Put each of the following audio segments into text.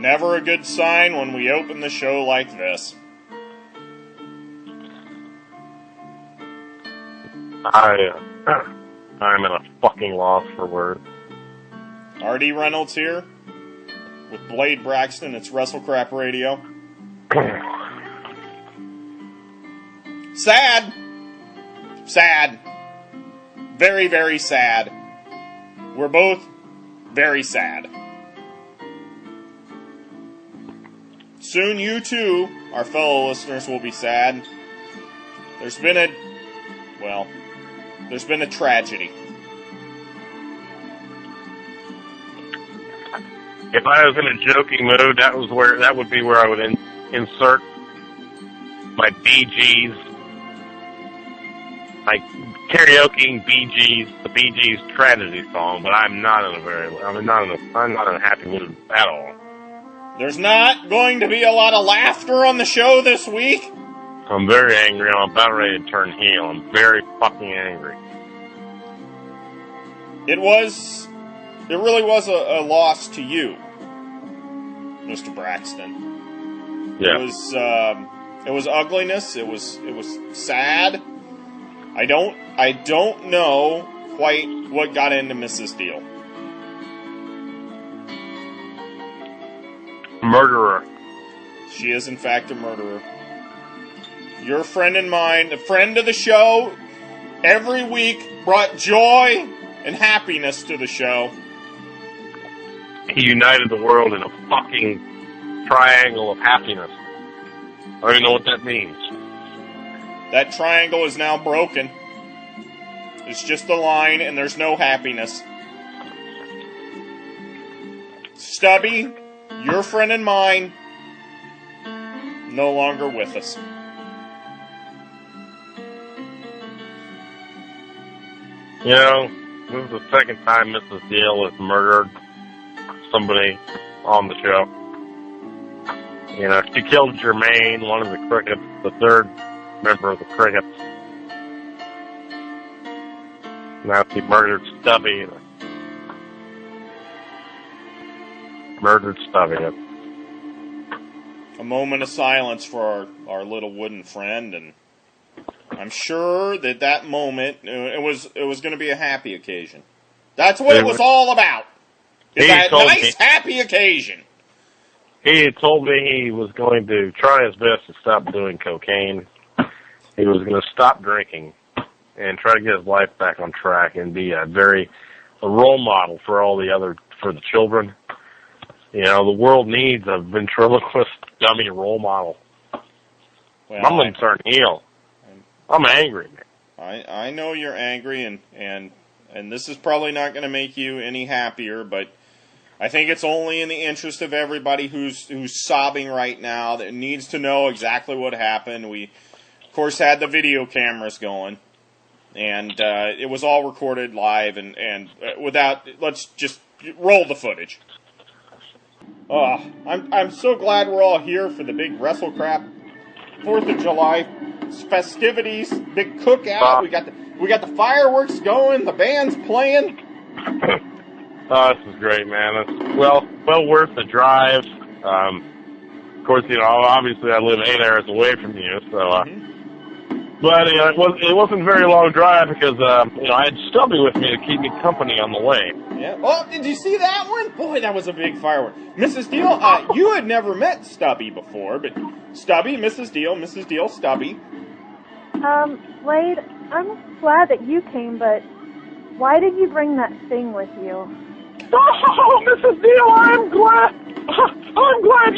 Never a good sign when we open the show like this. I'm at a fucking loss for words. R.D. Reynolds here with Blade Braxton. It's WrestleCrap Radio. Sad. Sad. Very, very sad. We're both very sad. Soon you too, our fellow listeners, will be sad. There's been a tragedy. If I was in a joking mood, that would be where I would insert my Bee Gees, my karaoke Bee Gees, the Bee Gees tragedy song. But I'm not in a happy mood at all. There's not going to be a lot of laughter on the show this week. I'm very angry. I'm about ready to turn heel. I'm very fucking angry. It really was a loss to you, Mr. Braxton. Yeah. It was ugliness. It was sad. I don't know quite what got into Mrs. Deal. Murderer. She is in fact a murderer. Your friend and mine, a friend of the show, every week brought joy and happiness to the show. He united the world in a fucking triangle of happiness. I don't even know what that means. That triangle is now broken. It's just a line and there's no happiness. Stubby, your friend and mine, no longer with us. You know, this is the second time Mrs. Deal has murdered somebody on the show. You know, she killed Jermaine, one of the Crickets, the third member of the Crickets. Now she murdered Stubby. A moment of silence for our little wooden friend, and I'm sure that moment it was going to be a happy occasion. That's what it was all about. That nice happy occasion. He had told me he was going to try his best to stop doing cocaine. He was going to stop drinking and try to get his life back on track and be a role model for for the children. You know, the world needs a ventriloquist dummy role model. Well, I'm going to turn heel. I'm angry, man. I know you're angry, and this is probably not going to make you any happier, but I think it's only in the interest of everybody who's sobbing right now that needs to know exactly what happened. We, of course, had the video cameras going, and it was all recorded live, and let's just roll the footage. I'm so glad we're all here for the big WrestleCrap 4th of July festivities, big cookout. We got the fireworks going, the band's playing. Oh, this is great, man. It's well worth the drive. Of course, you know, obviously I live 8 hours away from you, so. But you know, it wasn't a very long drive because you know, I had Stubby with me to keep me company on the way. Yeah. Oh, did you see that one? Boy, that was a big firework. Mrs. Deal, you had never met Stubby before, but Stubby, Mrs. Deal, Stubby. Blade, I'm glad that you came, but why did you bring that thing with you? Oh, Mrs. Deal, I'm glad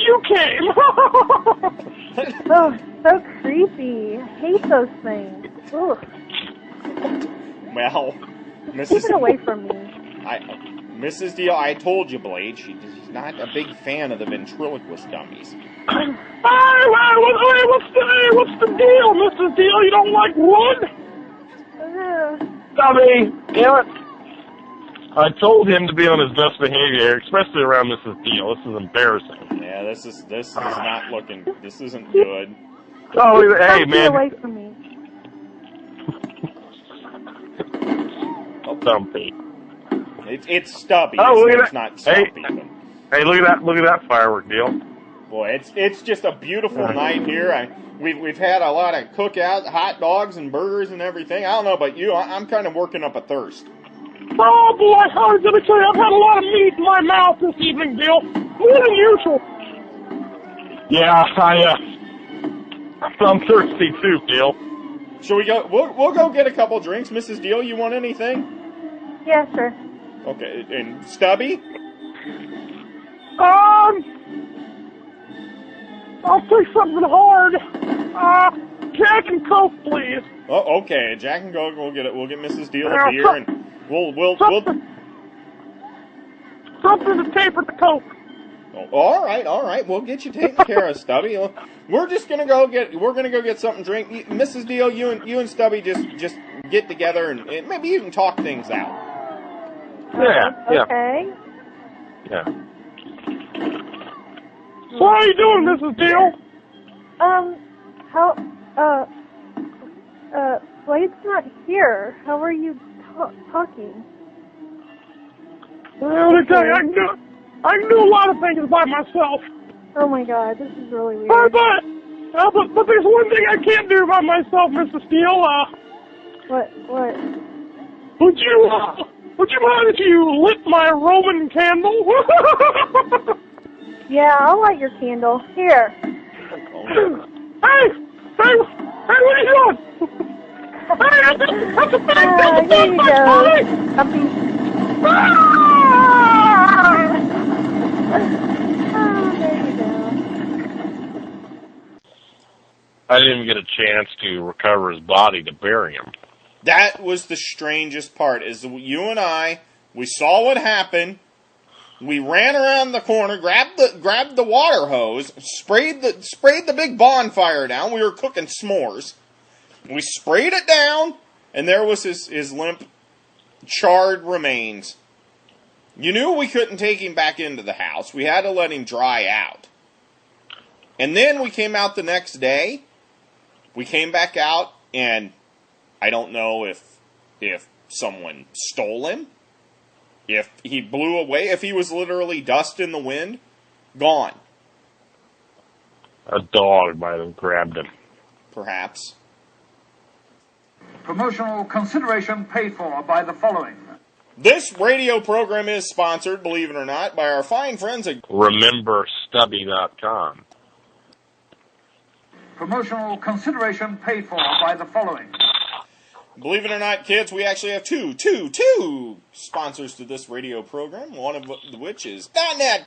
you came. Oh, so creepy. I hate those things. Ugh. Well, Keep it away from me. Mrs. Deal, I told you, Blade, she's not a big fan of the ventriloquist dummies. What's the deal, Mrs. Deal? You don't like wood? Stubby, damn it. I told him to be on his best behavior, especially around Mrs. Deal. This is embarrassing. Yeah, this is not looking. This isn't good. Oh, hey, man. Keep away from me. Stumpy. It's Stubby. Oh, look at it's not Stumpy. Hey. Hey, look at that firework deal. Boy, it's just a beautiful night here. We've had a lot of cookouts, hot dogs and burgers and everything. I don't know about you. I'm kind of working up a thirst. Oh boy, Howard, let me tell you, I've had a lot of meat in my mouth this evening, Bill. More than usual. Yeah, I'm thirsty too, Bill. Shall we go? We'll go get a couple drinks. Mrs. Deal, you want anything? Yeah, sure. Okay, and Stubby? I'll take something hard. Jack and Coke, please. Oh, okay. Jack and Coke. We'll get it. We'll get Mrs. Deal a Yeah, beer, and we'll. Something to taper the Coke. Oh, all right. We'll get you taken care of, Stubby. We're just gonna go get. We're gonna go get something to drink. Mrs. Deal, you and Stubby just get together and maybe you can talk things out. Yeah. Okay. Yeah. So how you doing, Mrs. Deal? Blade's not here. How are you talking? Well, let me tell you, I can do a lot of things by myself. Oh my god, this is really weird. But there's one thing I can't do by myself, Mrs. Steele. What? Would you mind if you lit my Roman candle? Yeah, I'll light your candle. Here. Hey, what are you doing? Hey, that's a big Here you go. Puppy. There you go. I didn't even get a chance to recover his body to bury him. That was the strangest part. Is you and we saw what happened. We ran around the corner, grabbed the water hose, sprayed the big bonfire down. We were cooking s'mores. We sprayed it down, and there was his limp, charred remains. You knew we couldn't take him back into the house. We had to let him dry out. And then we came out the next day. We came back out, and I don't know if someone stole him, if he blew away, if he was literally dust in the wind, gone. A dog might have grabbed him. Perhaps. Promotional consideration paid for by the following. This radio program is sponsored, believe it or not, by our fine friends at RememberStubby.com. Promotional consideration paid for by the following. Believe it or not, kids, we actually have two sponsors to this radio program, one of which is .net.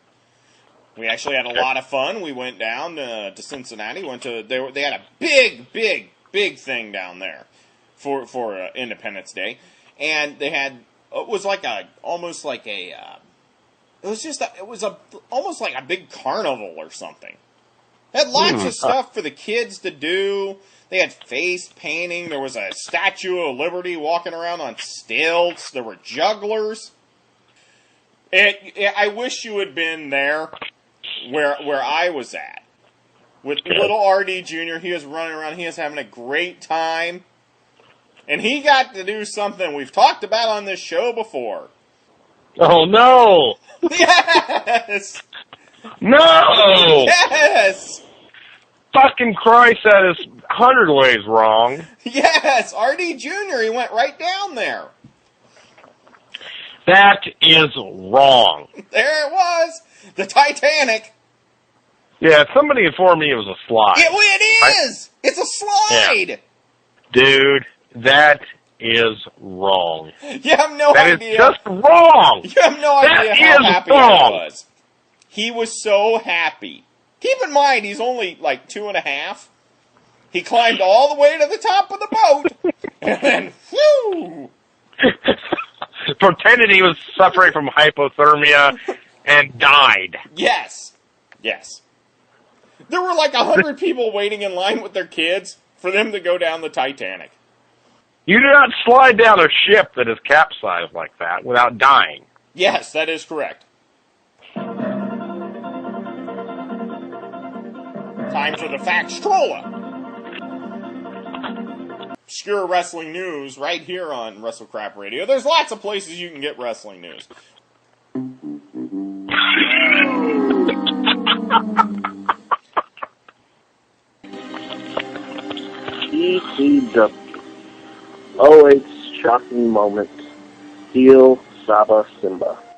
We actually had a lot of fun. We went down to Cincinnati. They had a big thing down there for Independence Day, and they had almost like a big carnival or something. They had lots of stuff for the kids to do. They had face painting. There was a Statue of Liberty walking around on stilts. There were jugglers. I wish you had been there where I was at. With little R.D. Jr., he was running around. He was having a great time. And he got to do something we've talked about on this show before. Oh, no! Yes! No! Yes! Fucking Christ, that is 100 ways wrong. Yes! R.D. Jr., he went right down there. That is wrong. There it was! The Titanic. Yeah, somebody informed me it was a slide. It is! It's a slide! Yeah. Dude, that is wrong. You have no That idea. is just wrong! You have no idea how happy wrong. he was. He was so happy. Keep in mind, he's only like 2.5. He climbed all the way to the top of the boat, and then, whew! Pretended he was suffering from hypothermia and died. Yes. There were like 100 people waiting in line with their kids for them to go down the Titanic. You do not slide down a ship that is capsized like that without dying. Yes, that is correct. Time for the Factstrolla. Obscure wrestling news right here on WrestleCrap Radio. There's lots of places you can get wrestling news. shocking moment. Heal Saba Simba.